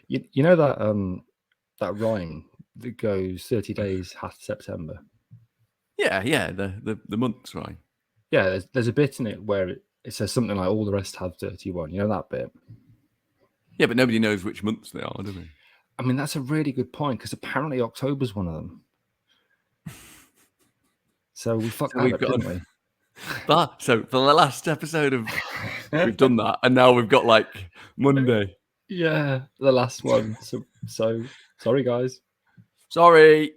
You know that rhyme that goes 30 days hath September. Yeah, the months, right? Yeah, there's a bit in it where it says something like all the rest have 31. You know that bit? Yeah, but nobody knows which months they are, do they? I mean, that's a really good point because apparently October's one of them. So we fucked that up, didn't we? But so for the last episode of we've done that, and now we've got like Monday. Yeah, the last one. So sorry, guys. Sorry.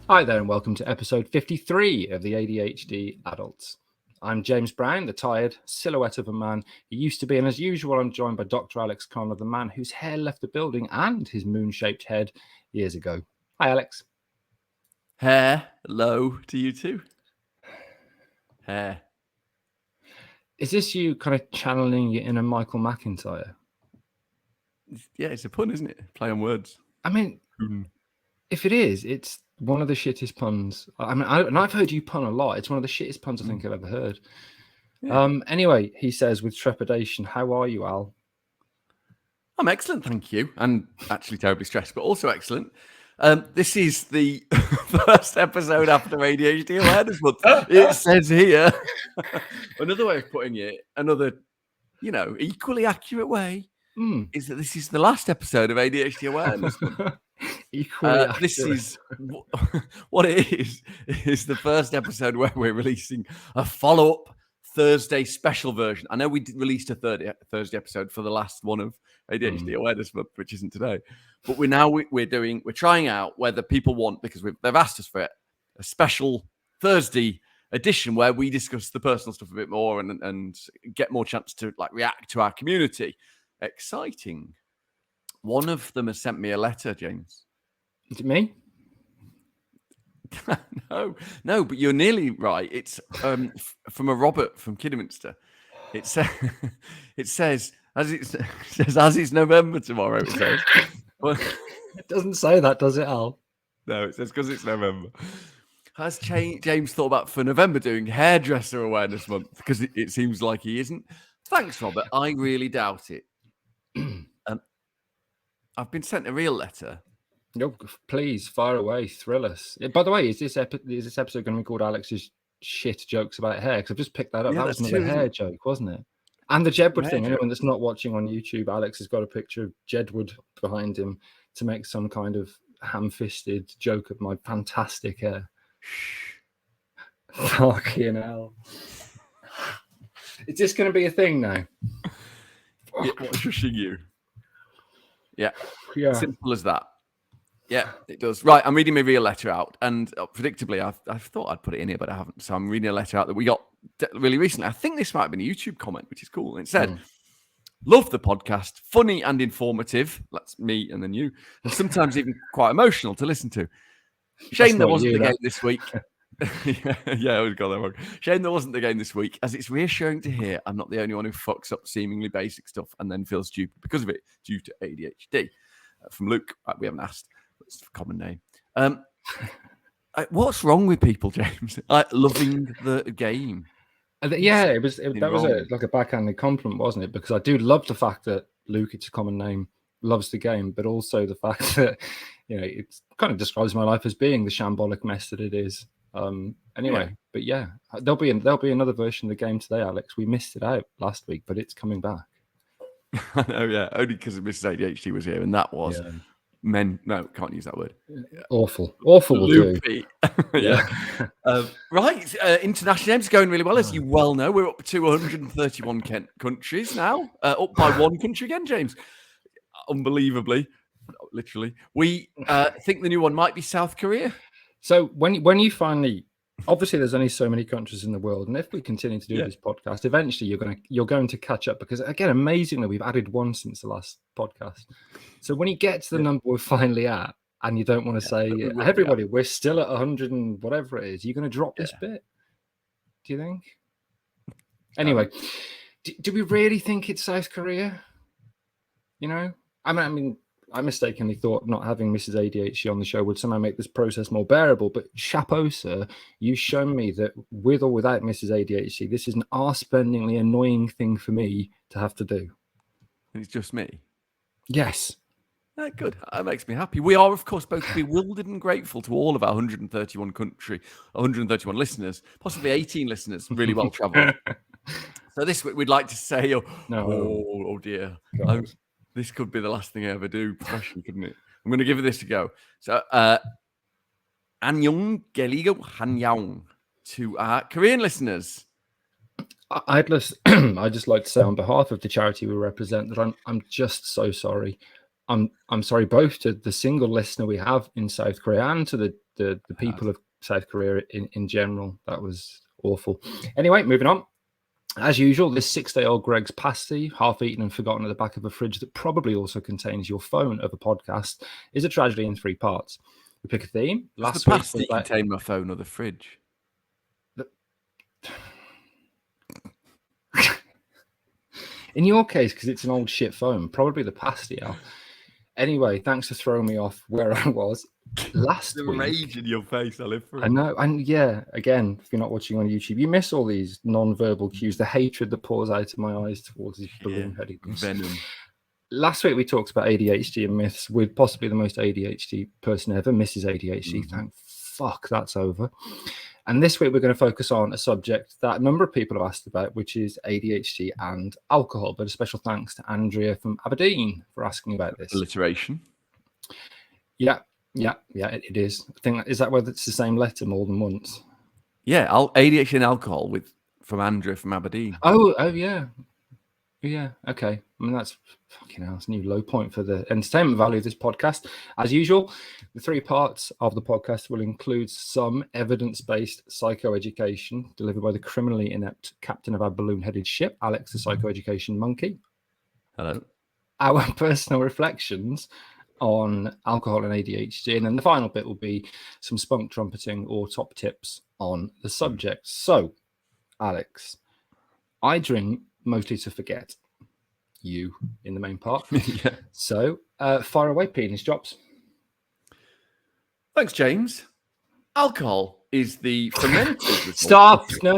Hi there, and welcome to episode 53 of the ADHD Adults. I'm James Brown, the tired silhouette of a man he used to be, and as usual, I'm joined by Dr. Alex Connor, the man whose hair left the building and his moon-shaped head years ago. Hi, Alex. Hair, hello to you too. Hair. Is this you kind of channeling your inner Michael McIntyre? Yeah, it's a pun, isn't it? Play on words. I mean, if it is, it's one of the shittest puns. I mean, and I've heard you pun a lot. It's one of the shittest puns I think I've ever heard. Yeah. Anyway, he says with trepidation, how are you, Al? I'm excellent, thank you. And actually terribly stressed, but also excellent. This is the first episode after ADHD Awareness Month. It says here, another way of putting it, another, equally accurate way, is that this is the last episode of ADHD Awareness Month. This is what it is the first episode where we're releasing a follow-up Thursday special version. I know we released a Thursday episode for the last one of ADHD Awareness Month, which isn't today, but we're trying out whether people want, because they've asked us for it, a special Thursday edition where we discuss the personal stuff a bit more and get more chance to react to our community. Exciting. One of them has sent me a letter, James. Is it me? No, but you're nearly right. It's from a Robert from Kidderminster. It says as it's November tomorrow. It says. It doesn't say that, does it, Al? No, it says because it's November. Has James thought about for November doing Hairdresser Awareness Month? Because it seems like he isn't. Thanks, Robert. I really doubt it. I've been sent a real letter. No, please fire away, thrill us. By the way, is this episode going to be called Alex's shit jokes about hair? Because I've just picked that up. Yeah, that was another hair joke, wasn't it? And the Jedward thing. Anyone that's not watching on YouTube, Alex has got a picture of Jedward behind him to make some kind of ham-fisted joke of my fantastic hair. Fucking hell. Is this going to be a thing now? Yeah, what's shushing you? Yeah. Simple as that. Yeah, it does. Right, I'm reading my real letter out, and predictably, I thought I'd put it in here, but I haven't. So I'm reading a letter out that we got really recently. I think this might have been a YouTube comment, which is cool. And it said, love the podcast, funny and informative. That's me and then you. And sometimes even quite emotional to listen to. Shame there wasn't the game this week. Yeah, I got that wrong. Shame there wasn't the game this week, as it's reassuring to hear I'm not the only one who fucks up seemingly basic stuff and then feels stupid because of it due to ADHD. From Luke, we haven't asked. It's a common name. What's wrong with people, James? Loving the game. Yeah, that was a backhanded compliment, wasn't it? Because I do love the fact that Luke, it's a common name, loves the game, but also the fact that it kind of describes my life as being the shambolic mess that it is. But yeah, there'll be another version of the game today, Alex. We missed it out last week, but it's coming back. I know, yeah, only because Mrs. ADHD was here, and that was. Yeah. No, can't use that word. Awful will do. Yeah. Right, international games going really well, as you well know. We're up to 131 countries now, up by one country again, James. Unbelievably, literally. We think the new one might be South Korea. So when you finally, obviously, there's only so many countries in the world, and if we continue to do this podcast, eventually you're going to catch up. Because again, amazingly, we've added one since the last podcast. So when you get to the number we're finally at, and you don't want to say, everybody, we're still at 100 and whatever it is, you're going to drop this bit. Do you think? Anyway, do we really think it's South Korea? I mean, I mistakenly thought not having Mrs. ADHD on the show would somehow make this process more bearable. But chapeau, sir, you've shown me that with or without Mrs. ADHD, this is an arse-bendingly annoying thing for me to have to do. And it's just me. Yes. Good. That makes me happy. We are, of course, both bewildered and grateful to all of our 131 listeners, possibly 18 listeners, really well travelled. So this week we'd like to say, oh dear, this could be the last thing I ever do professionally, couldn't it? I'm going to give this a go. So, Annyeong Geligo Hanyang to our Korean listeners. I'd just like to say on behalf of the charity we represent that I'm just so sorry. I'm sorry both to the single listener we have in South Korea and to the people of South Korea in general. That was awful. Anyway, moving on. As usual, this 6-day-old Greg's pasty, half eaten and forgotten at the back of a fridge that probably also contains your phone of a podcast, is a tragedy in 3 parts. We pick a theme. Last week pasty contain my phone or the fridge. In your case, because it's an old shit phone, probably the pasty. Anyway, thanks for throwing me off where I was last week. Rage in your face, I live for it. I know, and yeah, again, if you're not watching on YouTube, you miss all these non-verbal cues, the hatred that pours out of my eyes towards this balloon-headedness. Venom. Last week we talked about ADHD and myths with possibly the most ADHD person ever, Mrs. ADHD. Thank fuck that's over. And this week we're going to focus on a subject that a number of people have asked about, which is ADHD and alcohol. But a special thanks to Andrea from Aberdeen for asking about this. Alliteration. Yeah, it is. I think is that whether it's the same letter more than once? Yeah, ADHD and alcohol from Andrea from Aberdeen. Oh yeah. Yeah, okay. I mean, that's fucking hell. It's a new low point for the entertainment value of this podcast. As usual, the 3 parts of the podcast will include some evidence-based psychoeducation delivered by the criminally inept captain of our balloon-headed ship, Alex the Psychoeducation Monkey. Hello. Our personal reflections on alcohol and ADHD. And then the final bit will be some spunk trumpeting or top tips on the subject. So, Alex, I drink mostly to forget. You in the main part. Yeah. So fire away, penis drops. Thanks, James. Alcohol is the fermented. Stop! No.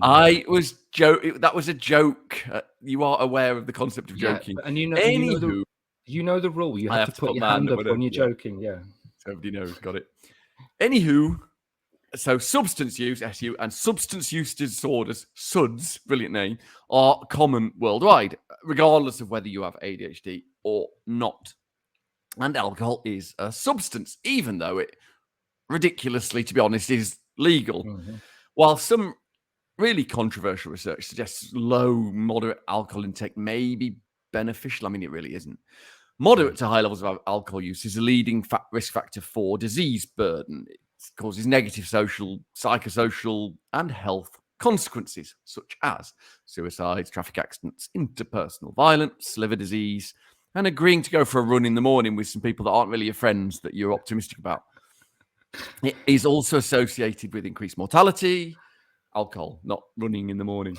I was joking. That was a joke. You are aware of the concept of joking. And you know the rule. You have to put your hand up when you're joking. Yeah. Everybody knows. Got it. Anywho. So substance use, SU, and substance use disorders, SUDS, brilliant name, are common worldwide, regardless of whether you have ADHD or not. And alcohol is a substance, even though it, ridiculously, to be honest, is legal. Mm-hmm. While some really controversial research suggests low, moderate alcohol intake may be beneficial, I mean, it really isn't. Moderate to high levels of alcohol use is a leading risk factor for disease burden. It causes negative social, psychosocial, and health consequences, such as suicides, traffic accidents, interpersonal violence, liver disease, and agreeing to go for a run in the morning with some people that aren't really your friends that you're optimistic about. It is also associated with increased mortality. Alcohol, not running in the morning.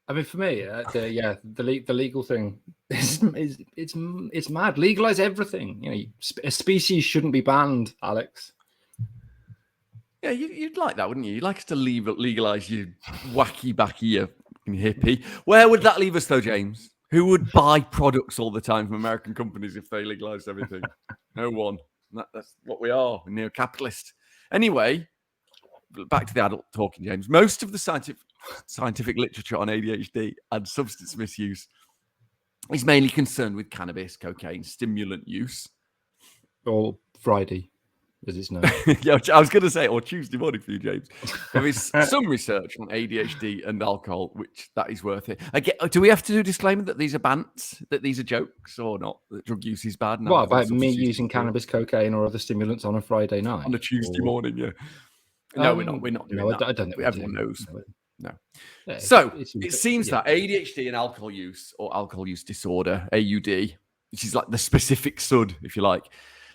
I mean, for me, the legal thing it's mad. Legalize everything. You know, a species shouldn't be banned, Alex. Yeah, you'd like that, wouldn't you? You'd like us to legalize you wacky backy, you hippie. Where would that leave us, though, James? Who would buy products all the time from American companies if they legalized everything? No one. That's what we are, a neo-capitalist. Anyway, back to the adult talking, James. Most of the scientific literature on ADHD and substance misuse is mainly concerned with cannabis, cocaine, stimulant use. Or Friday, as it's known. Yeah, I was going to say, or Tuesday morning for you, James. There is some research on ADHD and alcohol, which that is worth it. Do we have to do a disclaimer that these are bants, that these are jokes or not, that drug use is bad? What about me using cannabis, cocaine, or other stimulants on a Friday night? On a Tuesday morning, yeah. No, we're not doing that. I don't know. Everyone knows. No. Yeah, so it seems that ADHD and alcohol use or alcohol use disorder, AUD, which is like the specific SUD, if you like,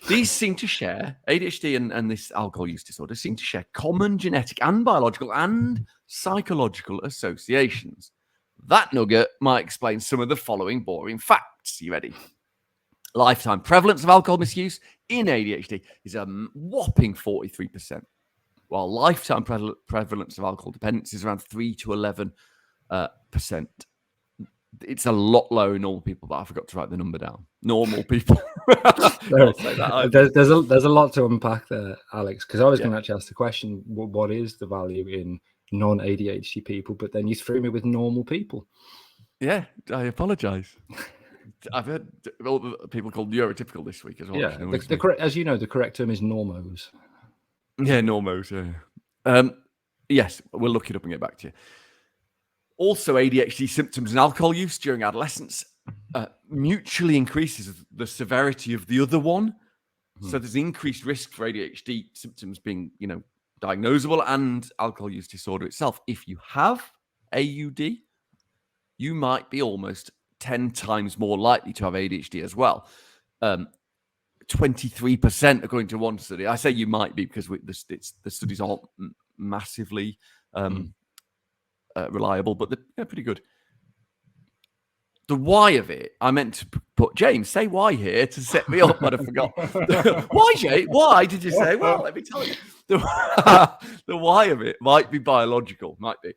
these seem to share, ADHD and this alcohol use disorder seem to share common genetic and biological and psychological associations. That nugget might explain some of the following boring facts. You ready? Lifetime prevalence of alcohol misuse in ADHD is a whopping 43%, while lifetime prevalence of alcohol dependence is around 3 to 11%. It's a lot lower in normal people, but I forgot to write the number down. Normal people. There's a lot to unpack there, Alex, because I was going to actually ask the question, what is the value in non-ADHD people? But then you threw me with normal people. Yeah, I apologise. I've heard all the people called neurotypical this week as well. Yeah, as you know, the correct term is normos. Yeah, normos. Yeah. Yes, we'll look it up and get back to you. Also, ADHD symptoms and alcohol use during adolescence mutually increases the severity of the other one. So there's increased risk for ADHD symptoms being, diagnosable and alcohol use disorder itself. If you have AUD, you might be almost 10 times more likely to have ADHD as well. 23%, according to one study. I say you might be because the studies aren't massively reliable, but they're pretty good. The why of it, I meant to put James, say why here to set me up, but I forgot. Why, Jay? Why did you say? Well, let me tell you. The why of it might be biological, might be.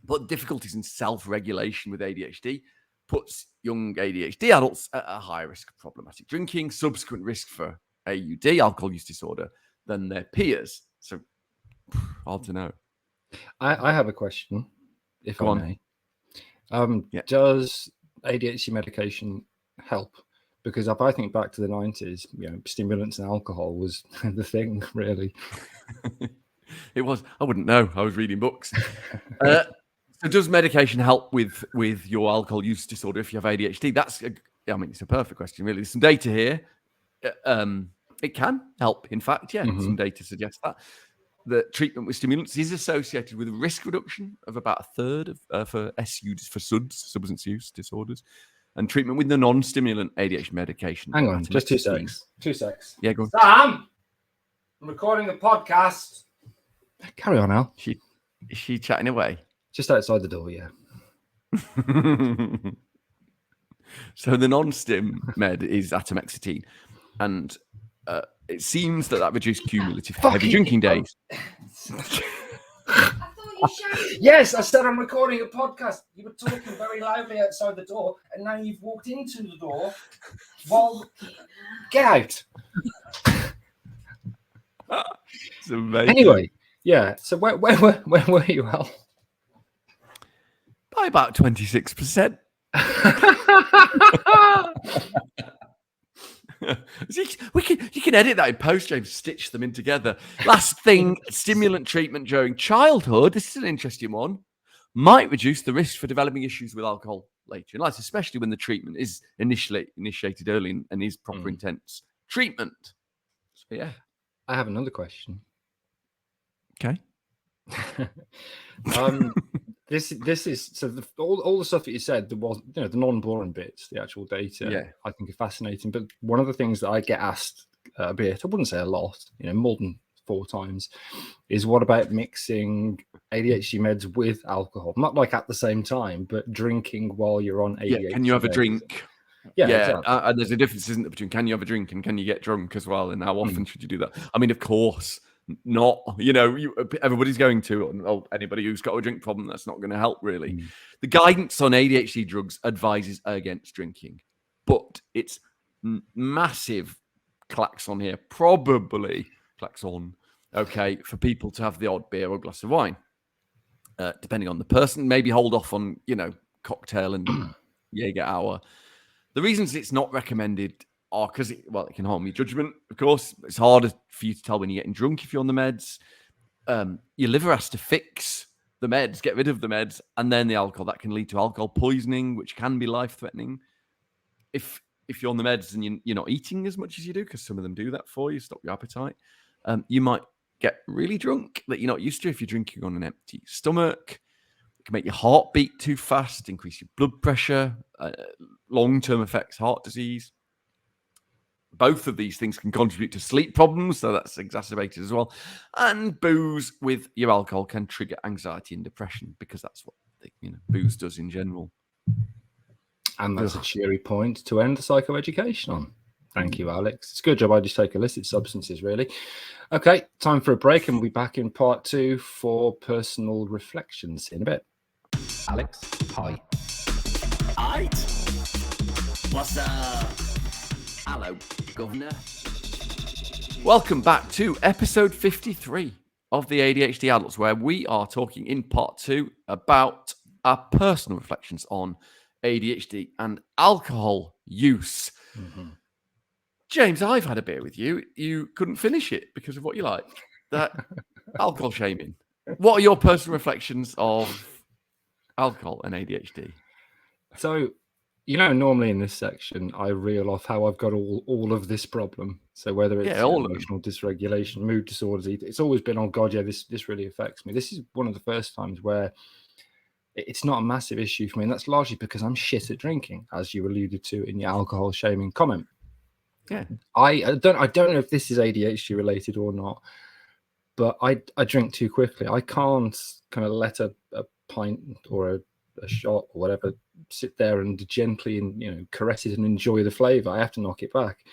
But difficulties in self-regulation with ADHD puts young ADHD adults at a higher risk of problematic drinking, subsequent risk for AUD, alcohol use disorder, than their peers. So, hard to know. I have a question, if I may. Does ADHD medication help? Because if I think back to the 90s, stimulants and alcohol was the thing, really. It was. I wouldn't know. I was reading books. So does medication help with your alcohol use disorder if you have ADHD? It's a perfect question, really. There's some data here. It can help, in fact. Yeah, some data suggests that. The treatment with stimulants is associated with a risk reduction of about a third for SUDs, for SUDs, substance use disorders, and treatment with the non-stimulant ADHD medication. Hang on, just 2 seconds. 2 seconds. Yeah, go on. Sam, I'm recording a podcast. Carry on, Al. Is she chatting away? Just outside the door, yeah. So the non-stim med is atomexetine, and it seems that reduced cumulative heavy drinking days. Yes, I said I'm recording a podcast. You were talking very loudly outside the door, and now you've walked into the door. Well, get out. It's amazing. Anyway, yeah. So where were you, Al? By about 26%. You can edit that in post, James, stitch them in together. Last thing, stimulant treatment during childhood, this is an interesting one, might reduce the risk for developing issues with alcohol later in life, especially when the treatment is initiated early and is proper intense treatment. So, yeah. I have another question. Okay. This is so all the stuff that you said. There was the non-boring bits, the actual data. Yeah, I think are fascinating. But one of the things that I get asked a bit, I wouldn't say a lot, more than 4 times, is what about mixing ADHD meds with alcohol? Not like at the same time, but drinking while you're on ADHD. Yeah, can you have a drink? Yeah. Exactly. And there's a difference, isn't there, between can you have a drink and can you get drunk as well? And how often should you do that? I mean, of course. Not, everybody's going to, or anybody who's got a drink problem, that's not going to help, really. The guidance on ADHD drugs advises against drinking, but it's massive klaxon here, probably klaxon, okay, for people to have the odd beer or glass of wine, depending on the person. Maybe hold off on, cocktail and Jaeger hour. The reasons it's not recommended are because it can harm your judgment, of course. It's harder for you to tell when you're getting drunk if you're on the meds. Your liver has to fix the meds, get rid of the meds, and then the alcohol. That can lead to alcohol poisoning, which can be life-threatening. If you're on the meds and you're not eating as much as you do, because some of them do that for you, stop your appetite, you might get really drunk that you're not used to if you're drinking on an empty stomach. It can make your heart beat too fast, increase your blood pressure, long-term effects, heart disease. Both of these things can contribute to sleep problems, so that's exacerbated as well. And booze with your alcohol can trigger anxiety and depression because that's what booze does in general. And that's a cheery point to end the psychoeducation on. Thank you, Alex. It's a good job I just take illicit substances, really. Okay, time for a break, and we'll be back in part 2 for personal reflections in a bit. Alex, hi. Aight. What's up? Hello, Governor. Welcome back to episode 53 of the ADHD Adults, where we are talking in part 2 about our personal reflections on ADHD and alcohol use. Mm-hmm. James, I've had a beer with you. You couldn't finish it because of what you like. That alcohol shaming. What are your personal reflections of alcohol and ADHD? So, normally in this section, I reel off how I've got all of this problem. So whether it's emotional dysregulation, mood disorders, it's always been, oh God, yeah, this really affects me. This is one of the first times where it's not a massive issue for me, and that's largely because I'm shit at drinking, as you alluded to in your alcohol shaming comment. Yeah, I don't know if this is ADHD related or not, but I drink too quickly. I can't kind of let a pint or a shot or whatever sit there and gently and caress it and enjoy the flavor. I have to knock it back,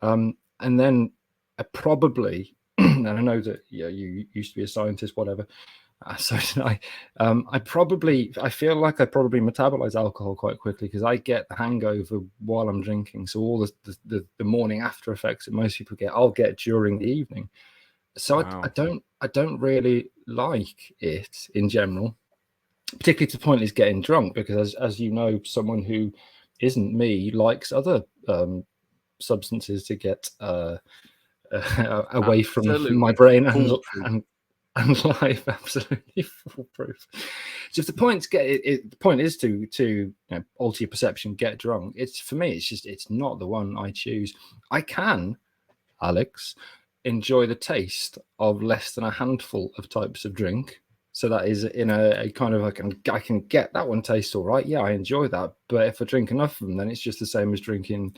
and then I probably and I know that you used to be a scientist, whatever. So did I. I feel like I probably metabolize alcohol quite quickly because I get the hangover while I'm drinking. So all the morning after effects that most people get, I'll get during the evening. So wow. I don't really like it in general, particularly to the point is getting drunk, because as you know, someone who isn't me likes other substances to get away from my brain and life. Absolutely foolproof. So if the point is to alter your perception, get drunk. For me, it's not the one I choose. I can, Alex, enjoy the taste of less than a handful of types of drink. So that is in a kind of I can get that one taste all right. Yeah, I enjoy that. But if I drink enough of them, then it's just the same as drinking,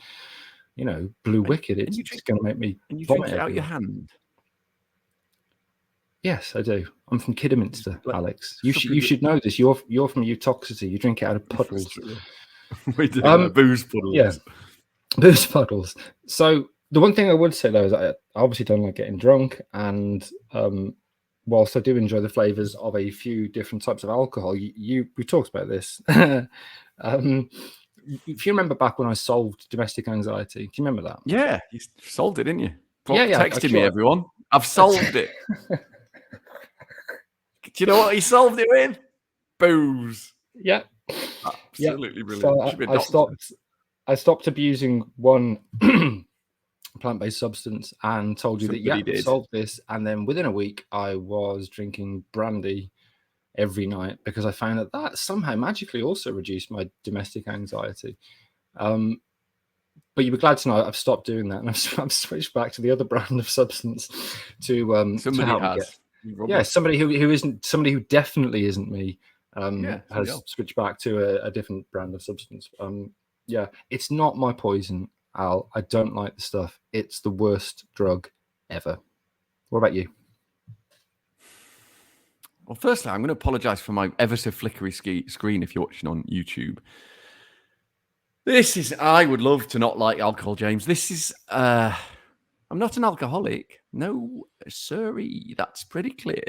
Blue Wicked. It's going to make me drink it out your hand. Yes, I do. I'm from Kidderminster, Alex. You should know this. You're from Utoxity. You drink it out of puddles. We do booze puddles. Yeah, booze puddles. So the one thing I would say though is I obviously don't like getting drunk, and whilst I do enjoy the flavors of a few different types of alcohol, we talked about this. If you remember back when I solved domestic anxiety, do you remember that? Yeah, you solved it, didn't you? Texted me, everyone. I've solved it. Do you know what he solved it with? Booze. Yeah. Absolutely brilliant. So I stopped abusing one plant-based substance and told you I solved this. And then within a week, I was drinking brandy every night because I found that somehow magically also reduced my domestic anxiety. But you'd be glad to know I've stopped doing that, and I've switched back to the other brand of substance to somebody has. Somebody who definitely isn't me has switched back to a different brand of substance. It's not my poison, Al. I don't like the stuff. It's the worst drug ever. What about you? Well, firstly, I'm going to apologize for my ever so flickery screen if you're watching on YouTube. I would love to not like alcohol, James. I'm not an alcoholic. No, sorry. That's pretty clear.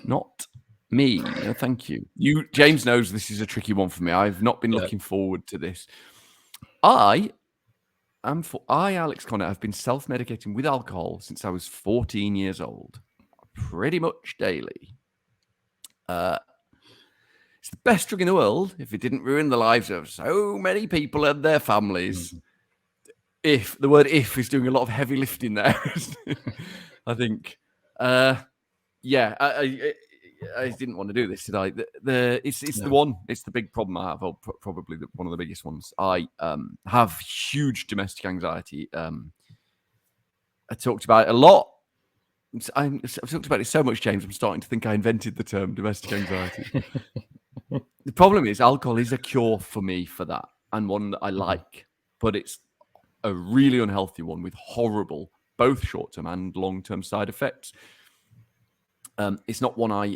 Not me. No, thank you. James knows this is a tricky one for me. I've not been looking forward to this. Alex Connor, have been self-medicating with alcohol since I was 14 years old. Pretty much daily. It's the best drug in the world if it didn't ruin the lives of so many people and their families. If the word "if" is doing a lot of heavy lifting there, I think. I didn't want to do this, did I? It's the one. It's the big problem I have, or probably one of the biggest ones. I have huge domestic anxiety. I talked about it a lot. I've talked about it so much, James. I'm starting to think I invented the term domestic anxiety. The problem is alcohol is a cure for me for that, and one that I like, but it's a really unhealthy one with horrible, both short-term and long-term side effects. It's not one I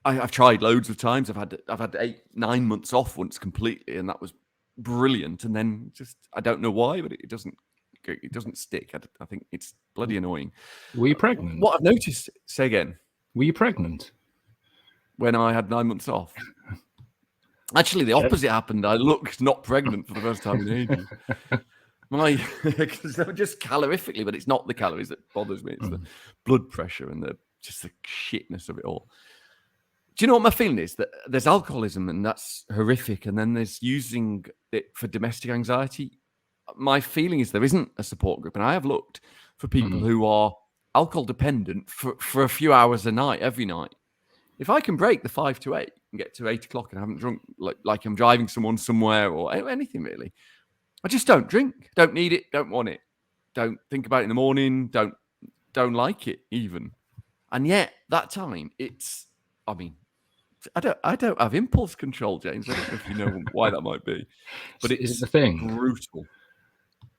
I've tried loads of times. I've had 8-9 months off once completely, and that was brilliant. And then just I don't know why, but it doesn't stick. I think it's bloody annoying. Were you pregnant? What I've noticed, say again. Were you pregnant? When I had 9 months off. Actually, the opposite happened. I looked not pregnant for the first time in ages. Because just calorifically, but it's not the calories that bothers me. It's the blood pressure and the shitness of it all. Do you know what my feeling is? That there's alcoholism and that's horrific. And then there's using it for domestic anxiety. My feeling is there isn't a support group. And I have looked for people who are alcohol dependent for a few hours a night, every night. If I can break the 5 to 8 and get to 8 o'clock and I haven't drunk, like I'm driving someone somewhere or anything really, I just don't drink. Don't need it. Don't want it. Don't think about it in the morning. Don't like it even. And yet that time I don't have impulse control, James. I don't know if you know why that might be, but it's the thing. Brutal.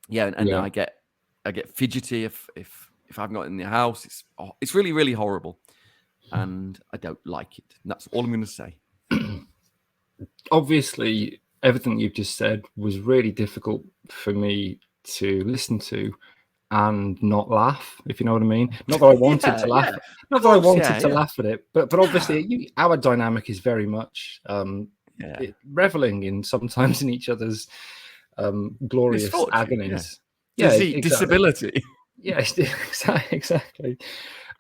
Yeah, and I get fidgety if I haven't got it in the house. It's really, really horrible, and I don't like it. And that's all I'm going to say. Obviously, everything you've just said was really difficult for me to listen to and not laugh, if you know what I mean. Not that I wanted to laugh. Not that I wanted to laugh at it, but obviously our dynamic is very much reveling in sometimes in each other's glorious agonies. Disability. Yes, exactly.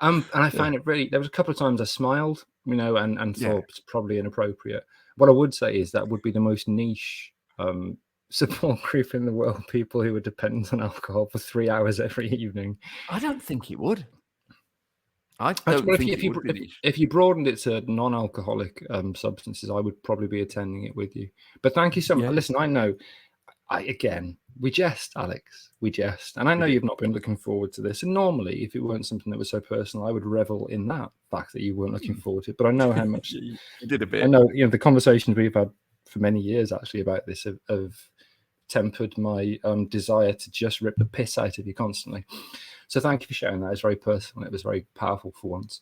And I found it really. There was a couple of times I smiled, and thought it's probably inappropriate. What I would say is that would be the most niche support group in the world. People who are dependent on alcohol for 3 hours every evening. I don't think it would. I don't think it would be niche. If you broadened it to non-alcoholic substances, I would probably be attending it with you. But thank you so much. Listen, I know. We jest, Alex. We jest. And I know you've not been looking forward to this. And normally, if it weren't something that was so personal, I would revel in that fact that you weren't looking forward to it. But I know how much you did a bit. I know, the conversations we've had for many years actually about this have tempered my desire to just rip the piss out of you constantly. So thank you for sharing that. It's very personal. It was very powerful for once.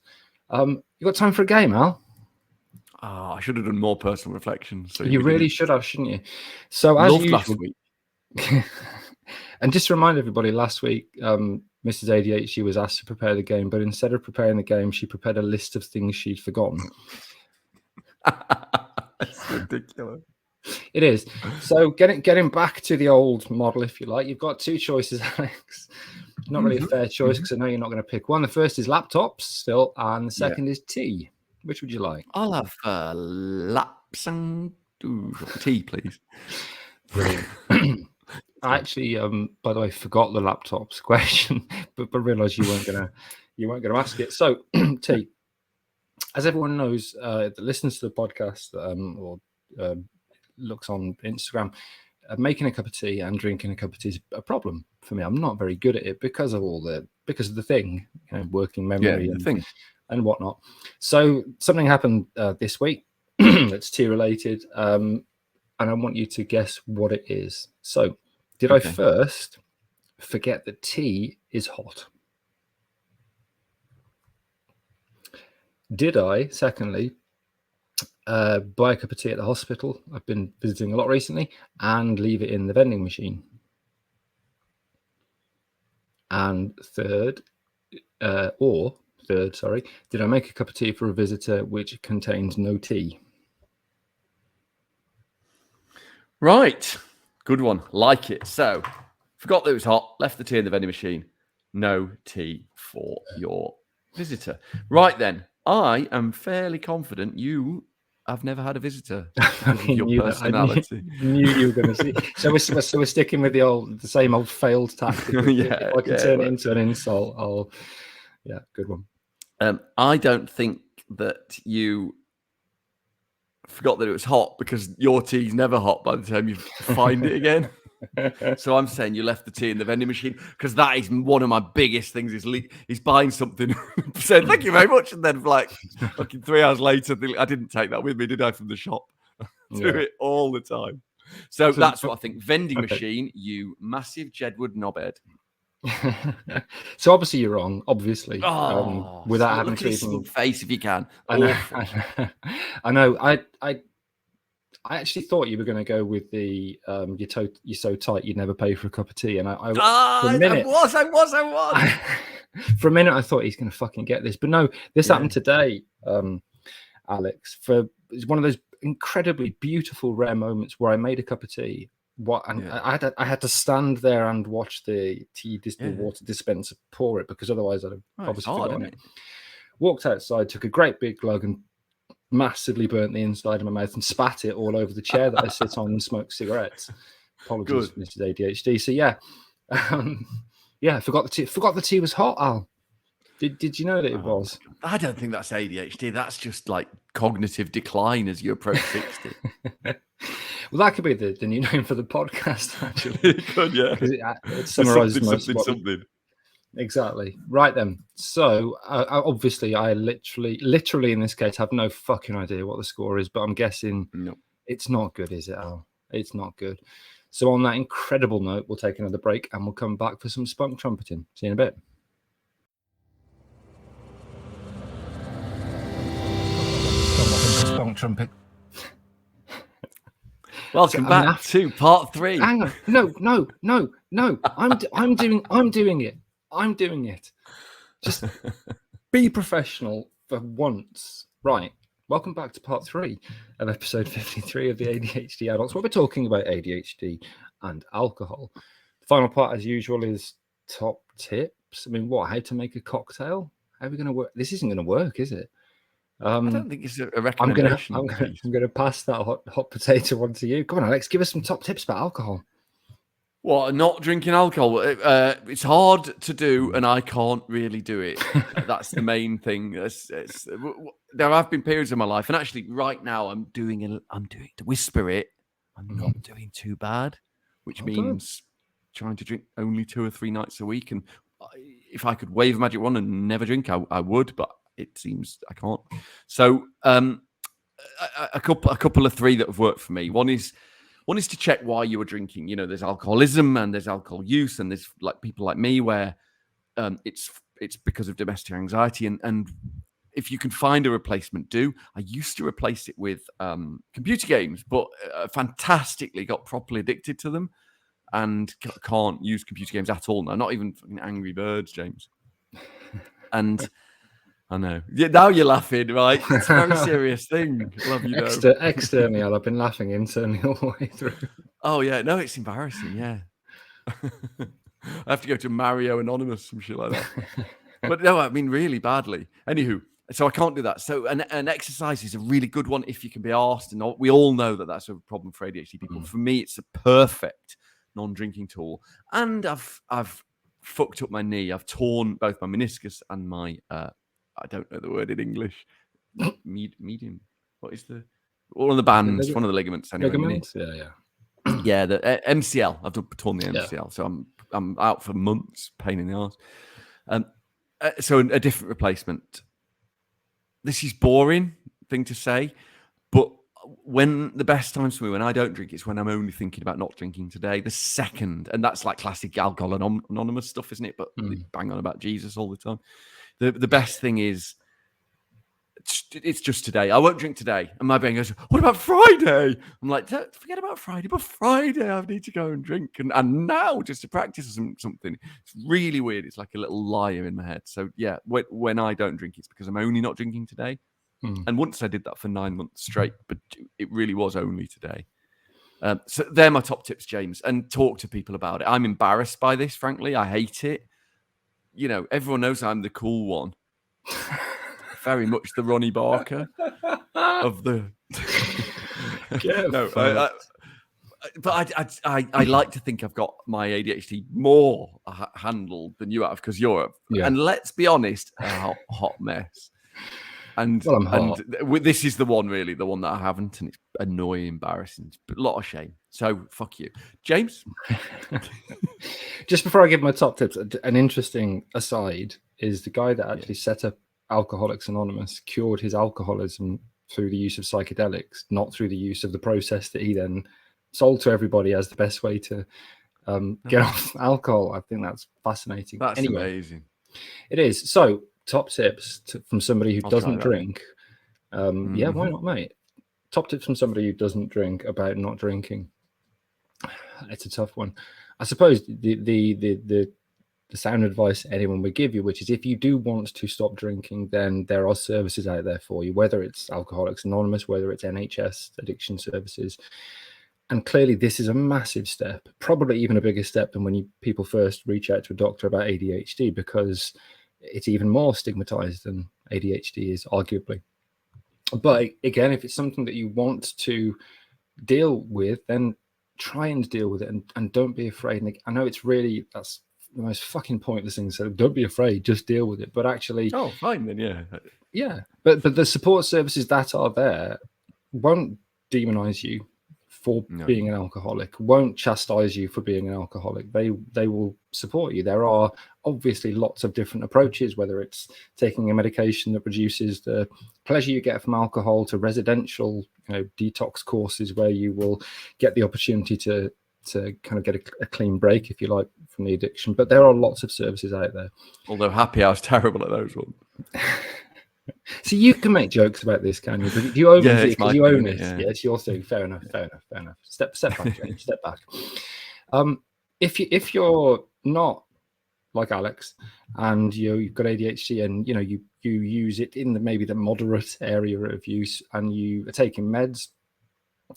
You got time for a game, Al? I should have done more personal reflection. So you really should have, shouldn't you? So as usual, last week. And just to remind everybody, last week, Mrs. ADHD was asked to prepare the game, but instead of preparing the game, she prepared a list of things she'd forgotten. It's ridiculous. It is. So getting back to the old model, if you like, you've got two choices, Alex. Not really a fair choice because I know you're not going to pick one. The first is laptops still, and the second is tea. Which would you like? I'll have laps and tea, please. Brilliant. I actually, by the way, forgot the laptops question, but realised you weren't gonna ask it. So, tea. As everyone knows that listens to the podcast or looks on Instagram, making a cup of tea and drinking a cup of tea is a problem for me. I'm not very good at it because of the thing, working memory and whatnot. So something happened this week that's tea related, and I want you to guess what it is. So, did I first forget that tea is hot? Did I, secondly, buy a cup of tea at the hospital? I've been visiting a lot recently, and leave it in the vending machine. And third, did I make a cup of tea for a visitor which contains no tea? Right. Good one. Like it. So, forgot that it was hot, left the tea in the vending machine. No tea for your visitor. Right then. I am fairly confident you have never had a visitor. Your personality. I knew you were going to see. So we're sticking with the same old failed tactic. If I can turn it into an insult, good one. I don't think that you forgot that it was hot because your tea's never hot by the time you find it again. So I'm saying you left the tea in the vending machine because that is one of my biggest things. He's buying something, saying thank you very much, and then fucking 3 hours later, I didn't take that with me, did I? From the shop, do it all the time. So that's what I think. Vending machine, you massive Jedward knobhead. So obviously you're wrong. Obviously, Oh, without having look to at his even. smug face if you can. I know. Awful. I know. I actually thought you were going to go with the you're so tight you'd never pay for a cup of tea, and for a minute, I was. For a minute I thought he's going to fucking get this, but no, this happened today, Alex. It's one of those incredibly beautiful, rare moments where I made a cup of tea. I had to stand there and watch the water dispenser pour it, because otherwise I'd have obviously forgotten it. Walked outside, took a great big glug, and massively burnt the inside of my mouth and spat it all over the chair that I sit on and smoke cigarettes. Apologies for Mrs. ADHD. So I forgot the tea was hot, Al. Did you know that it was? I don't think that's ADHD. That's just like cognitive decline as you approach 60. Well, that could be the new name for the podcast, actually. It could, yeah. Because it summarises something. Exactly. Right then. So obviously, I literally in this case have no fucking idea what the score is, but I'm guessing it's not good, is it, Al? It's not good. So on that incredible note, we'll take another break and we'll come back for some spunk trumpeting. See you in a bit. Spunk trumpet. Welcome back to part 3. Hang on. No. I'm doing it. I'm doing it. Just be professional for once. Right. Welcome back to part 3 of episode 53 of the ADHD Adults, where we're talking about ADHD and alcohol. The final part, as usual, is top tips. I mean, how to make a cocktail? How are we going to work? This isn't going to work, is it? I don't think it's a recommendation. I'm going to pass that hot potato on to you. Come on, Alex, give us some top tips about alcohol. What, not drinking alcohol? It's hard to do, and I can't really do it. That's the main thing. There have been periods in my life, and actually, right now, I'm doing to whisper it. I'm not doing too bad, which means trying to drink only 2 or 3 nights a week. And if I could wave a magic wand and never drink, I would, but it seems I can't. So, a couple of 3 that have worked for me. One is to check why you were drinking. You know, there's alcoholism and there's alcohol use, and there's like people like me where it's because of domestic anxiety, and if you can find a replacement, do. I used to replace it with computer games, but fantastically got properly addicted to them and can't use computer games at all now. Not even fucking Angry Birds, James. And I know. Yeah, now you're laughing, right? It's a very serious thing. Love you, Externally, I've been laughing internally all the way through. Oh, yeah. No, it's embarrassing, yeah. I have to go to Mario Anonymous, some shit like that. But no, I mean, really badly. Anywho, so I can't do that. So an exercise is a really good one if you can be asked. And we all know that that's a problem for ADHD people. For me, it's a perfect non-drinking tool. And I've fucked up my knee. I've torn both my meniscus and my... I don't know the word in English. Medium. What is one of the bands? One of the ligaments. Anyway. Ligaments? Yeah. Yeah, the MCL. I've torn the MCL, yeah. So I'm out for months. Pain in the arse. So a different replacement. This is boring thing to say, but when the best times for me when I don't drink, it's when I'm only thinking about not drinking today. The second, and that's like classic Alcohol Anonymous stuff, isn't it? But bang on about Jesus all the time. The best thing is, it's just today. I won't drink today. And my brain goes, what about Friday? I'm like, forget about Friday, but Friday I need to go and drink. And now just to practice something. It's really weird. It's like a little liar in my head. So yeah, when I don't drink, it's because I'm only not drinking today. And once I did that for 9 months straight, but it really was only today. So they're my top tips, James. And talk to people about it. I'm embarrassed by this, frankly. I hate it. You know, everyone knows I'm the cool one. Very much the Ronnie Barker of the... But I like to think I've got my ADHD more handled than you have, because you're, and let's be honest, a hot mess. And this is the one that I haven't, and it's annoying, embarrassing, but a lot of shame. So fuck you, James. Just before I give my top tips, an interesting aside is the guy that actually set up Alcoholics Anonymous cured his alcoholism through the use of psychedelics, not through the use of the process that he then sold to everybody as the best way to get off alcohol. I think that's fascinating. That's anyway, amazing. It is. So, top tips from somebody who I'll doesn't try that. drink. Yeah, why not, mate? Top tips from somebody who doesn't drink about not drinking. It's a tough one. I suppose the sound advice anyone would give you, which is if you do want to stop drinking, then there are services out there for you, whether it's Alcoholics Anonymous, whether it's NHS addiction services. And clearly this is a massive step, probably even a bigger step than when people first reach out to a doctor about ADHD, because it's even more stigmatized than ADHD is, arguably. But again, if it's something that you want to deal with, then try and deal with it, and don't be afraid. And I know that's the most fucking pointless thing to say. Don't be afraid, just deal with it. But actually, Oh, fine then, yeah. But the support services that are there won't demonize you for being an alcoholic, won't chastise you for being an alcoholic. They will support you. There are obviously lots of different approaches, whether it's taking a medication that reduces the pleasure you get from alcohol, to residential detox courses where you will get the opportunity to kind of get a clean break, if you like, from the addiction. But there are lots of services out there. Although happy hour's terrible at those ones. So you can make jokes about this, can you? But you own it because you own it. Yeah, it's your thing. Fair enough. Step back, James. Step back. If you're not like Alex and you've got ADHD and you use it in maybe the moderate area of use, and you are taking meds,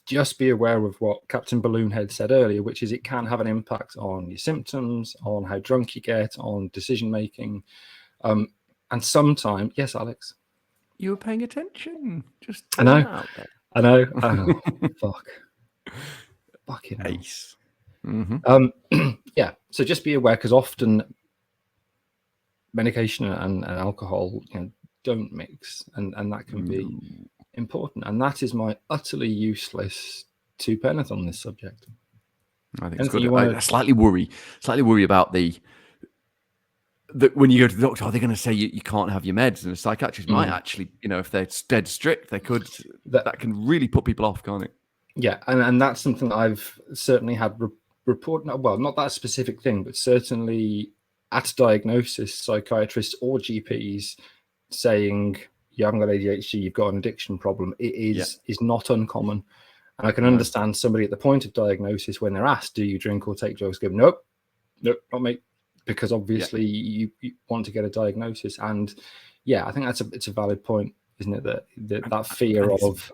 just be aware of what Captain Balloonhead said earlier, which is it can have an impact on your symptoms, on how drunk you get, on decision making. And sometimes, yes, Alex. You were paying attention. Just I know. Oh, fuck. Fucking ace. Yeah. So just be aware, because often medication and alcohol don't mix, and that can be important. And that is my utterly useless two-penneth on this subject. I think it's good. I slightly worry about when you go to the doctor, are they going to say you can't have your meds? And a psychiatrist might actually, if they're dead strict, they could. That can really put people off, can't it? Yeah, and that's something that I've certainly had reported. Well, not that specific thing, but certainly at diagnosis, psychiatrists or GPs saying you haven't got ADHD, you've got an addiction problem. It is not uncommon. And I can understand somebody at the point of diagnosis, when they're asked, do you drink or take drugs, go, nope, not me. Because obviously you want to get a diagnosis. And I think it's a valid point, isn't it? That fear of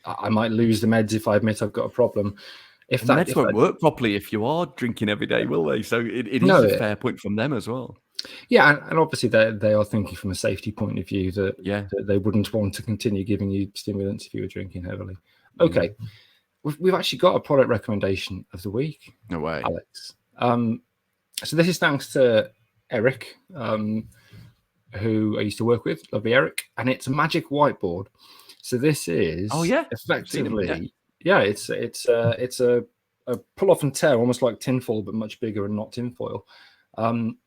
I might lose the meds if I admit I've got a problem. If the meds won't work properly if you are drinking every day, will they? So it is a fair point from them as well. Yeah, and obviously they are thinking from a safety point of view that they wouldn't want to continue giving you stimulants if you were drinking heavily. Okay, we've actually got a product recommendation of the week. No way, Alex. So this is thanks to Eric, who I used to work with, lovely Eric, and it's a magic whiteboard. So this is effectively, it's a pull off and tear, almost like tinfoil, but much bigger and not tinfoil,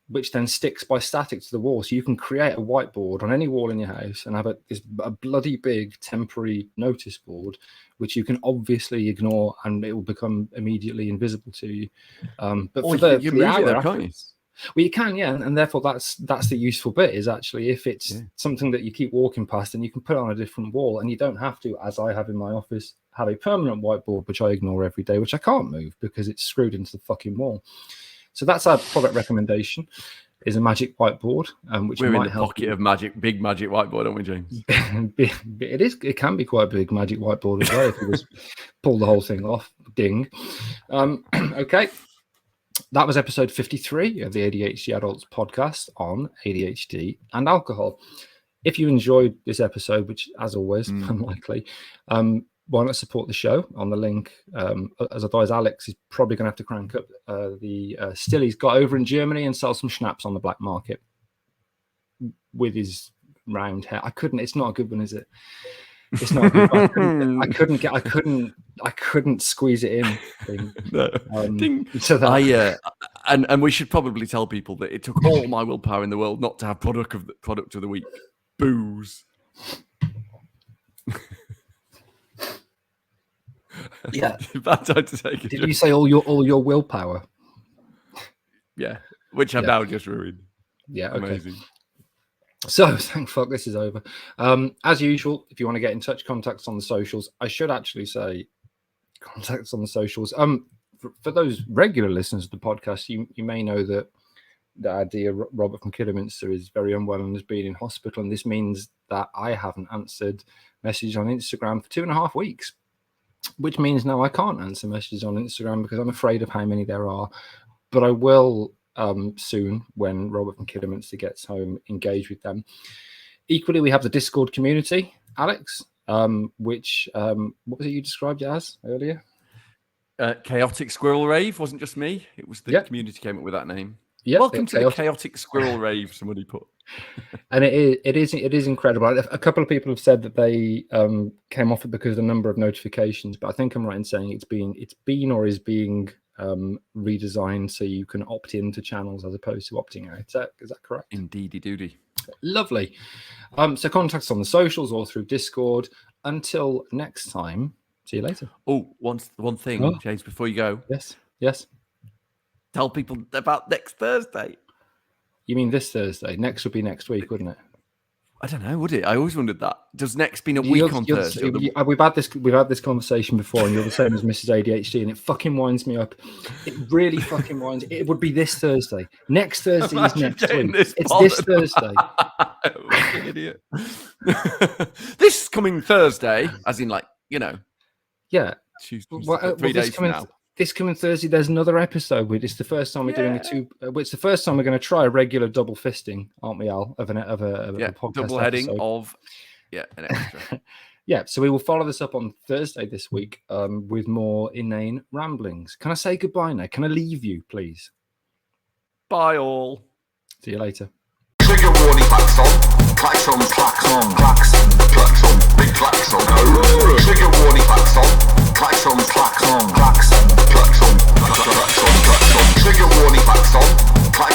which then sticks by static to the wall. So you can create a whiteboard on any wall in your house and have a bloody big temporary notice board, which you can obviously ignore, and it will become immediately invisible to you. But for the hour afterwards, well, you can, and therefore that's the useful bit, is actually if it's something that you keep walking past, and you can put it on a different wall, and you don't have to, as I have in my office, have a permanent whiteboard which I ignore every day, which I can't move because it's screwed into the fucking wall. So that's our product recommendation, is a magic whiteboard, which we're might in the help pocket of big magic whiteboard, aren't we, James? It can be quite a big magic whiteboard as well if you just pull the whole thing off. Ding. Okay. That was episode 53 of the ADHD Adults podcast on ADHD and alcohol. If you enjoyed this episode, which as always, unlikely, why not support the show on the link? As otherwise, Alex is probably going to have to crank up the still he's got over in Germany and sell some schnapps on the black market with his round hair. It's not a good one, is it? It's not a good one. I couldn't squeeze it in. So that and we should probably tell people that it took all my willpower in the world not to have product of the week. Booze. Yeah. Bad time to take it. Did you say all your willpower? Yeah, which I've now just ruined. Yeah, okay. Amazing. So, thank fuck this is over. As usual, if you want to get in touch, contacts on the socials. I should actually say contacts on the socials. For those regular listeners of the podcast, you may know that our dear Robert from Kidderminster is very unwell and has been in hospital, and this means that I haven't answered messages on Instagram for 2.5 weeks, which means now I can't answer messages on Instagram because I'm afraid of how many there are. But I will soon, when Robert from Kidderminster gets home, engage with them. Equally, we have the Discord community, Alex, which what was it you described it as earlier? Chaotic Squirrel Rave. Wasn't just me. It was the community came up with that name. Welcome to the Chaotic Squirrel Rave, somebody put. And it is incredible. A couple of people have said that they came off it because of the number of notifications, but I think I'm right in saying it's been or is being redesigned so you can opt into channels as opposed to opting out. Is that correct? Indeedy doody. Lovely. So contact us on the socials or through Discord. Until next time, see you later. Oh, one thing, James, before you go. Yes. Tell people about next Thursday. You mean this Thursday? Next would be next week, wouldn't it? I don't know, would it? I always wondered that. Does next mean a week on Thursday? We've had this conversation before, and you're the same as Mrs. ADHD, and it fucking winds me up. It really fucking winds. It would be this Thursday. Next Thursday is next week. It's this Thursday. Fucking idiot. This coming Thursday, as in Yeah. Tuesday, 3 days from now. This coming Thursday, there's another episode. It's the first time we're doing it's the first time we're going to try a regular double fisting, aren't we, Al? Of a podcast double heading episode. Of an extra. Yeah, so we will follow this up on Thursday this week with more inane ramblings. Can I say goodbye now? Can I leave you, please? Bye, all. See you later. Trigger warning, klaxon, klaxon, klaxon, klaxon, klaxon, big klaxon. Trigger warning, klaxon, klaxon, klaxon, klaxon, klaxon, klaxon, klaxon. Trigger warning, klaxon, klaxon.